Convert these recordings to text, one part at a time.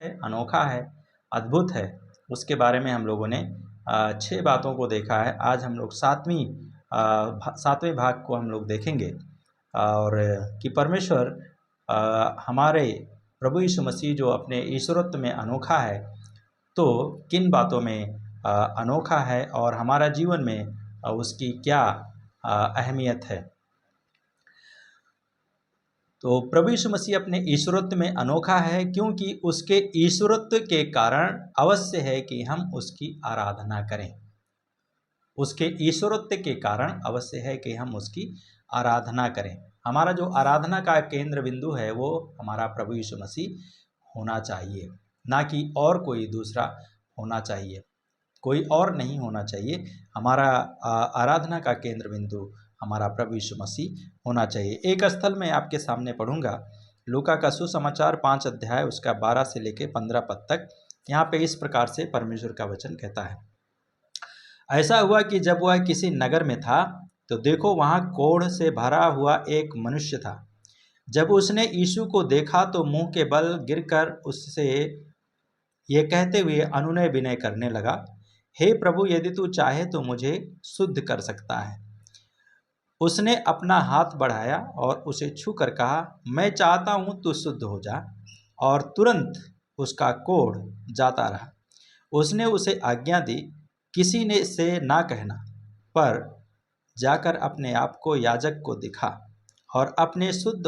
अनोखा है, अद्भुत है, उसके बारे में हम लोगों ने 6 बातों को देखा है। आज हम लोग 7वें भाग को हम लोग देखेंगे और कि परमेश्वर हमारे प्रभु यीशु मसीह जो अपने ईश्वरत्व में अनोखा है, तो किन बातों में अनोखा है और हमारा जीवन में उसकी क्या अहमियत है। तो प्रभु यीशु मसीह अपने ईश्वरत्व में अनोखा है क्योंकि उसके ईश्वरत्व के कारण अवश्य है कि हम उसकी आराधना करें। उसके ईश्वरत्व के कारण अवश्य है कि हम उसकी आराधना करें। हमारा जो आराधना का केंद्र बिंदु है वो हमारा प्रभु यीशु मसीह होना चाहिए, ना कि और कोई दूसरा होना चाहिए, कोई और नहीं होना चाहिए। हमारा आराधना का केंद्र बिंदु हमारा प्रभु यीशु मसीह होना चाहिए। एक स्थल में आपके सामने पढ़ूंगा, लूका का सुसमाचार 5 अध्याय उसका 12 से लेकर 15 पद तक। यहाँ पे इस प्रकार से परमेश्वर का वचन कहता है, ऐसा हुआ कि जब वह किसी नगर में था तो देखो वहाँ कोढ़ से भरा हुआ एक मनुष्य था। जब उसने यीशु को देखा तो मुंह के बल गिरकर उससे ये कहते हुए अनुनय विनय करने लगा, हे प्रभु, यदि तू चाहे तो मुझे शुद्ध कर सकता है। उसने अपना हाथ बढ़ाया और उसे छूकर कहा, मैं चाहता हूं तू शुद्ध हो जा। और तुरंत उसका कोढ़ जाता रहा। उसने उसे आज्ञा दी, किसी ने से ना कहना, पर जाकर अपने आप को याजक को दिखा और अपने शुद्ध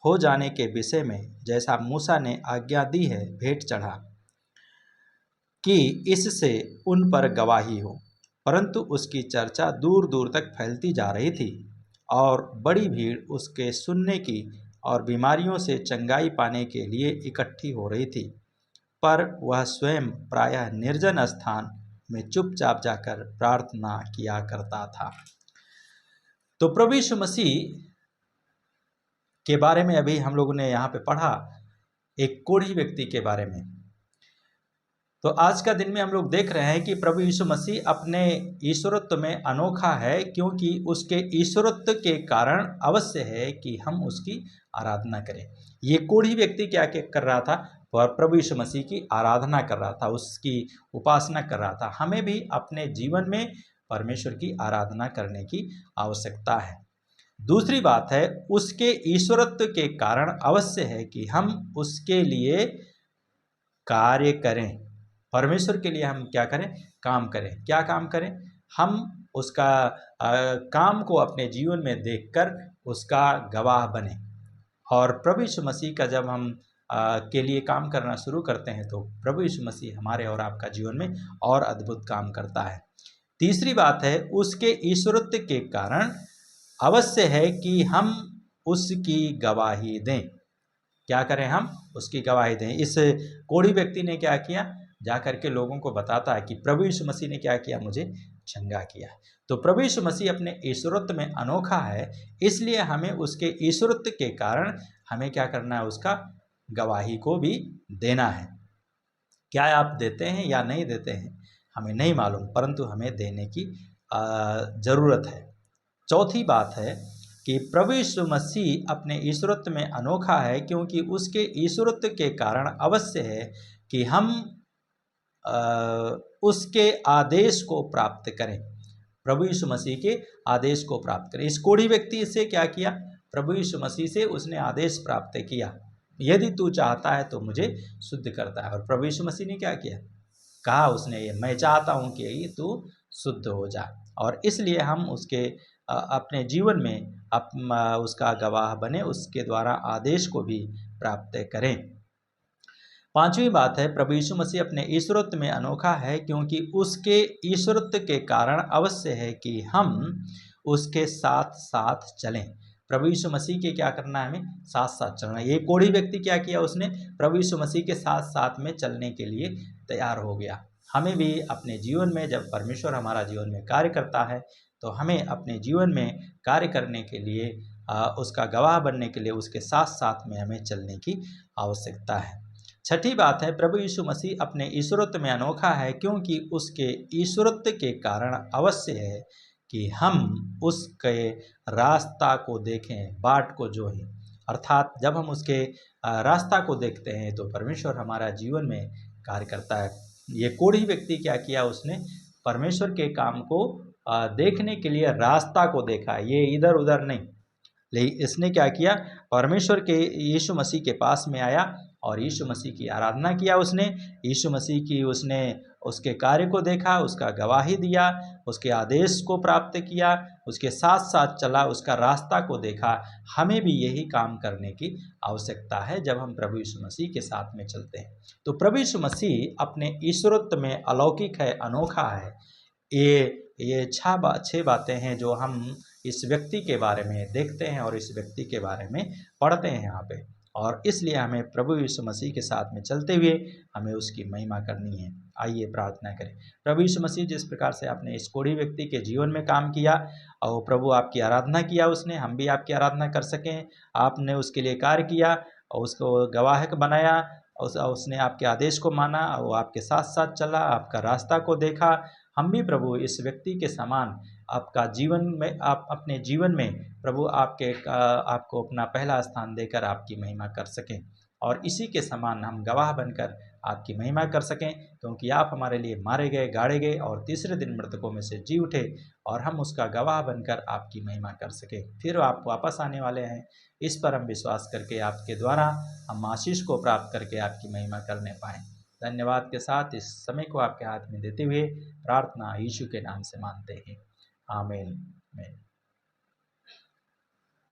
हो जाने के विषय में जैसा मूसा ने आज्ञा दी है भेंट चढ़ा, कि इससे उन पर गवाही हो। परंतु उसकी चर्चा दूर दूर तक फैलती जा रही थी और बड़ी भीड़ उसके सुनने की और बीमारियों से चंगाई पाने के लिए इकट्ठी हो रही थी। पर वह स्वयं प्रायः निर्जन स्थान में चुपचाप जाकर प्रार्थना किया करता था। तो प्रभु यीशु मसीह के बारे में अभी हम लोगों ने यहाँ पे पढ़ा, एक कोढ़ी व्यक्ति के बारे में। तो आज का दिन में हम लोग देख रहे हैं कि प्रभु यीशु मसीह अपने ईश्वरत्व में अनोखा है क्योंकि उसके ईश्वरत्व के कारण अवश्य है कि हम उसकी आराधना करें। ये कोढ़ी व्यक्ति क्या कर रहा था? वह प्रभु यीशु मसीह की आराधना कर रहा था, उसकी उपासना कर रहा था। हमें भी अपने जीवन में परमेश्वर की आराधना करने की आवश्यकता है। दूसरी बात है, उसके ईश्वरत्व के कारण अवश्य है कि हम उसके लिए कार्य करें। परमेश्वर के लिए हम क्या करें? काम करें। क्या काम करें? हम उसका काम को अपने जीवन में देखकर उसका गवाह बने। और प्रभु यीशु मसीह का जब हम के लिए काम करना शुरू करते हैं तो प्रभु यीशु मसीह हमारे और आपका जीवन में और अद्भुत काम करता है। तीसरी बात है, उसके ईश्वरत्व के कारण अवश्य है कि हम उसकी गवाही दें। क्या करें? हम उसकी गवाही दें। इस कोढ़ी व्यक्ति ने क्या किया? जाकर के लोगों को बताता है कि प्रभु यीशु मसीह ने क्या किया? मुझे चंगा किया। तो प्रभु यीशु मसीह अपने ईश्वरत्व में अनोखा है, इसलिए हमें उसके ईश्वरत्व के कारण हमें क्या करना है? उसका गवाही को भी देना है। क्या आप देते हैं या नहीं देते हैं हमें नहीं मालूम, परंतु हमें देने की ज़रूरत है। चौथी बात है कि प्रभु यीशु मसीह अपने ईश्वरत्व में अनोखा है क्योंकि उसके ईश्वरत्व के कारण अवश्य है कि हम उसके आदेश को प्राप्त करें। प्रभु यीशु मसीह के आदेश को प्राप्त करें। इस कोढ़ी व्यक्ति से क्या किया? प्रभु यीशु मसीह से उसने आदेश प्राप्त किया, यदि तू चाहता है तो मुझे शुद्ध करता है। और प्रभु यीशु मसीह ने क्या किया? कहा उसने, ये मैं चाहता हूँ कि तू शुद्ध हो जा। और इसलिए हम उसके अपने जीवन में उसका गवाह बने, उसके द्वारा आदेश को भी प्राप्त करें। पांचवी बात है, प्रभु यीशु मसीह अपने ईश्वरत्व में अनोखा है क्योंकि उसके ईश्वरत्व के कारण अवश्य है कि हम उसके साथ साथ चलें। प्रभु यीशु मसीह के क्या करना है? हमें साथ साथ चलना। ये कोढ़ी व्यक्ति क्या किया? उसने प्रभु यीशु मसीह के साथ साथ में चलने के लिए तैयार हो गया। हमें भी अपने जीवन में जब परमेश्वर हमारा जीवन में कार्य करता है तो हमें अपने जीवन में कार्य करने के लिए उसका गवाह बनने के लिए उसके साथ साथ में हमें चलने की आवश्यकता है। छठी बात है, प्रभु यीशु मसीह अपने ईश्वरत्व में अनोखा है क्योंकि उसके ईश्वरत्व के कारण अवश्य है कि हम उसके रास्ता को देखें, बाट को जोहें। अर्थात जब हम उसके रास्ता को देखते हैं तो परमेश्वर हमारा जीवन में कार्य करता है। ये कोढ़ी व्यक्ति क्या किया, उसने परमेश्वर के काम को देखने के लिए रास्ता को देखा, ये इधर उधर नहीं। लेकिन इसने क्या किया, परमेश्वर के यीशु मसीह के पास में आया और यीशु मसीह की आराधना किया उसने, यीशु मसीह की उसने उसके कार्य को देखा, उसका गवाही दिया, उसके आदेश को प्राप्त किया, उसके साथ साथ चला, उसका रास्ता को देखा। हमें भी यही काम करने की आवश्यकता है जब हम प्रभु यीशु मसीह के साथ में चलते हैं। तो प्रभु यीशु मसीह अपने ईश्वरत्व में अलौकिक है, अनोखा है। ये छह बातें हैं जो हम इस व्यक्ति के बारे में देखते हैं और इस व्यक्ति के बारे में पढ़ते हैं यहाँ पे। और इसलिए हमें प्रभु यीशु मसीह के साथ में चलते हुए हमें उसकी महिमा करनी है। आइए प्रार्थना करें। प्रभु यीशु मसीह, जिस प्रकार से आपने इस कोढ़ी व्यक्ति के जीवन में काम किया और प्रभु आपकी आराधना किया उसने, हम भी आपकी आराधना कर सकें। आपने उसके लिए कार्य किया और उसको गवाहक बनाया, उसने आपके आदेश को माना, वो आपके साथ साथ चला, आपका रास्ता को देखा। हम भी प्रभु इस व्यक्ति के समान आपका जीवन में, आप अपने जीवन में प्रभु आपको अपना पहला स्थान देकर आपकी महिमा कर सकें और इसी के समान हम गवाह बनकर आपकी महिमा कर सकें, क्योंकि आप हमारे लिए मारे गए, गाड़े गए और तीसरे दिन मृतकों में से जी उठे और हम उसका गवाह बनकर आपकी महिमा कर सकें। फिर आप वापस आने वाले हैं, इस पर हम विश्वास करके आपके द्वारा हम आशीष को प्राप्त करके आपकी महिमा करने पाएँ। धन्यवाद के साथ इस समय को आपके हाथ में देते हुए प्रार्थना यीशु के नाम से मानते हैं। आमीन।